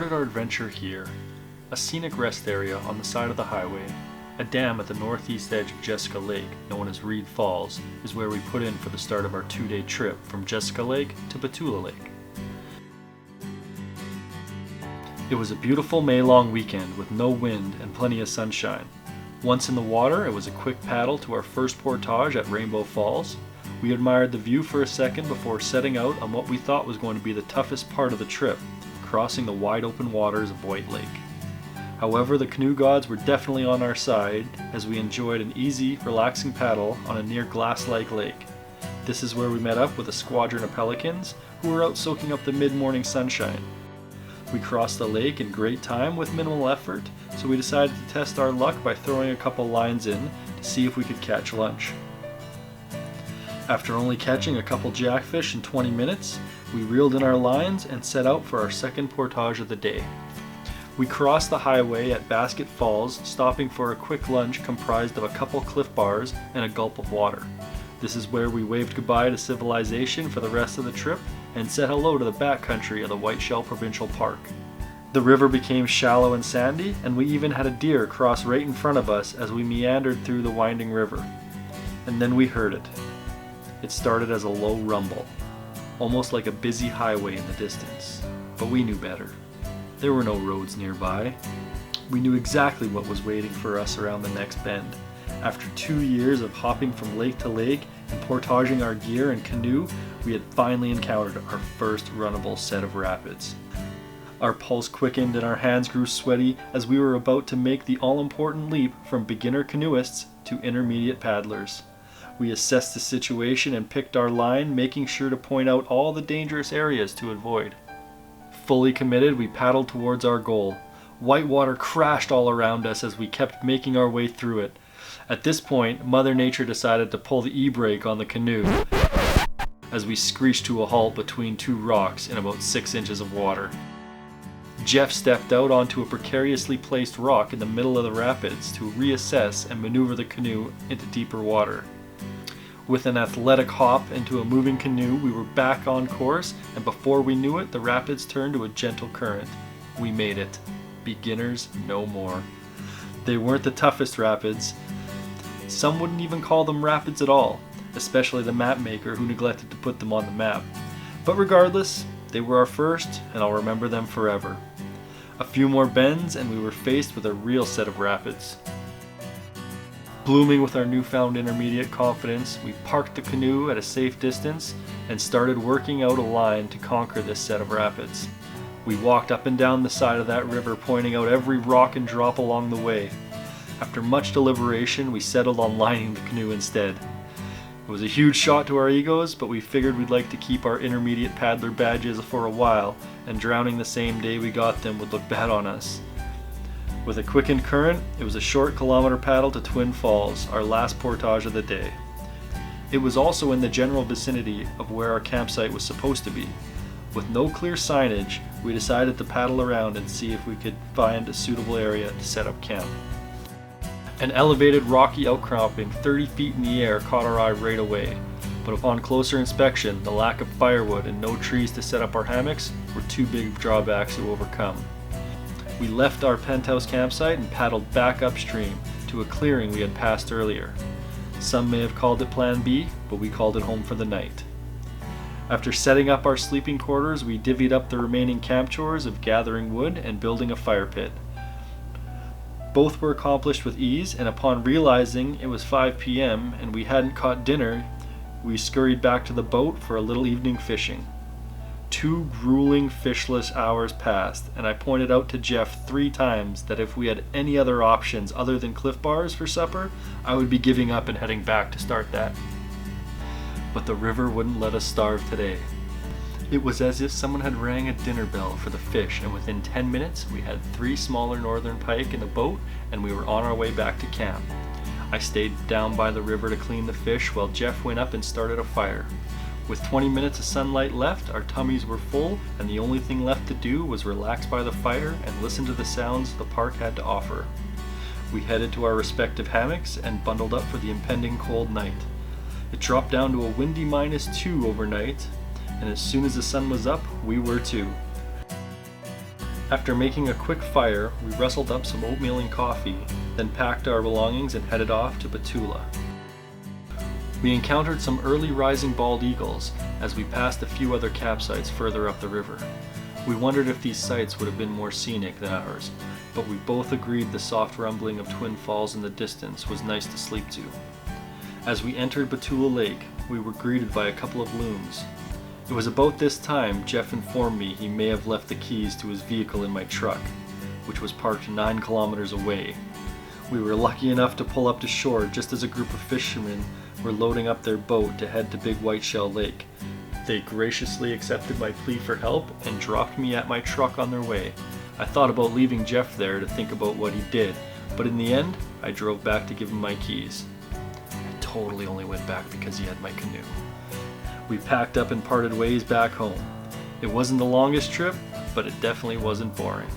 Started our adventure here, a scenic rest area on the side of the highway. A dam at the northeast edge of Jessica Lake, known as Reed Falls, is where we put in for the start of our 2-day trip from Jessica Lake to Betula Lake. It was a beautiful May-long weekend with no wind and plenty of sunshine. Once in the water, it was a quick paddle to our first portage at Rainbow Falls. We admired the view for a second before setting out on what we thought was going to be the toughest part of the trip, crossing the wide open waters of White Lake. However, the canoe gods were definitely on our side as we enjoyed an easy, relaxing paddle on a near glass-like lake. This is where we met up with a squadron of pelicans who were out soaking up the mid-morning sunshine. We crossed the lake in great time with minimal effort, so we decided to test our luck by throwing a couple lines in to see if we could catch lunch. After only catching a couple jackfish in 20 minutes, we reeled in our lines and set out for our second portage of the day. We crossed the highway at Basket Falls, stopping for a quick lunch comprised of a couple Cliff Bars and a gulp of water. This is where we waved goodbye to civilization for the rest of the trip and said hello to the backcountry of the Whiteshell Provincial Park. The river became shallow and sandy, and we even had a deer cross right in front of us as we meandered through the winding river. And then we heard it. It started as a low rumble, almost like a busy highway in the distance, but we knew better. There were no roads nearby. We knew exactly what was waiting for us around the next bend. After 2 years of hopping from lake to lake and portaging our gear and canoe, we had finally encountered our first runnable set of rapids. Our pulse quickened and our hands grew sweaty as we were about to make the all-important leap from beginner canoeists to intermediate paddlers. We assessed the situation and picked our line, making sure to point out all the dangerous areas to avoid. Fully committed, we paddled towards our goal. White water crashed all around us as we kept making our way through it. At this point, Mother Nature decided to pull the e-brake on the canoe as we screeched to a halt between two rocks in about 6 inches of water. Jeff stepped out onto a precariously placed rock in the middle of the rapids to reassess and maneuver the canoe into deeper water. With an athletic hop into a moving canoe, we were back on course, and before we knew it, the rapids turned to a gentle current. We made it. Beginners no more. They weren't the toughest rapids. Some wouldn't even call them rapids at all, especially the map maker who neglected to put them on the map. But regardless, they were our first, and I'll remember them forever. A few more bends, and we were faced with a real set of rapids. Blooming with our newfound intermediate confidence, we parked the canoe at a safe distance and started working out a line to conquer this set of rapids. We walked up and down the side of that river, pointing out every rock and drop along the way. After much deliberation, we settled on lining the canoe instead. It was a huge shot to our egos, but we figured we'd like to keep our intermediate paddler badges for a while, and drowning the same day we got them would look bad on us. With a quickened current, it was a short kilometer paddle to Twin Falls, our last portage of the day. It was also in the general vicinity of where our campsite was supposed to be. With no clear signage, we decided to paddle around and see if we could find a suitable area to set up camp. An elevated rocky outcropping 30 feet in the air caught our eye right away, but upon closer inspection, the lack of firewood and no trees to set up our hammocks were too big drawbacks to overcome. We left our penthouse campsite and paddled back upstream to a clearing we had passed earlier. Some may have called it Plan B, but we called it home for the night. After setting up our sleeping quarters, we divvied up the remaining camp chores of gathering wood and building a fire pit. Both were accomplished with ease, and upon realizing it was 5 p.m. and we hadn't caught dinner, we scurried back to the boat for a little evening fishing. 2 grueling fishless hours passed, and I pointed out to Jeff 3 times that if we had any other options other than Cliff Bars for supper, I would be giving up and heading back to start that. But the river wouldn't let us starve today. It was as if someone had rang a dinner bell for the fish, and within 10 minutes we had 3 smaller northern pike in the boat, and we were on our way back to camp. I stayed down by the river to clean the fish while Jeff went up and started a fire. With 20 minutes of sunlight left, our tummies were full, and the only thing left to do was relax by the fire and listen to the sounds the park had to offer. We headed to our respective hammocks and bundled up for the impending cold night. It dropped down to a windy -2 overnight, and as soon as the sun was up, we were too. After making a quick fire, we rustled up some oatmeal and coffee, then packed our belongings and headed off to Betula. We encountered some early rising bald eagles as we passed a few other campsites further up the river. We wondered if these sites would have been more scenic than ours, but we both agreed the soft rumbling of Twin Falls in the distance was nice to sleep to. As we entered Betula Lake, we were greeted by a couple of loons. It was about this time Jeff informed me he may have left the keys to his vehicle in my truck, which was parked 9 kilometers away. We were lucky enough to pull up to shore just as a group of fishermen were loading up their boat to head to Big Whiteshell Lake. They graciously accepted my plea for help and dropped me at my truck on their way. I thought about leaving Jeff there to think about what he did, but in the end, I drove back to give him my keys. I totally only went back because he had my canoe. We packed up and parted ways back home. It wasn't the longest trip, but it definitely wasn't boring.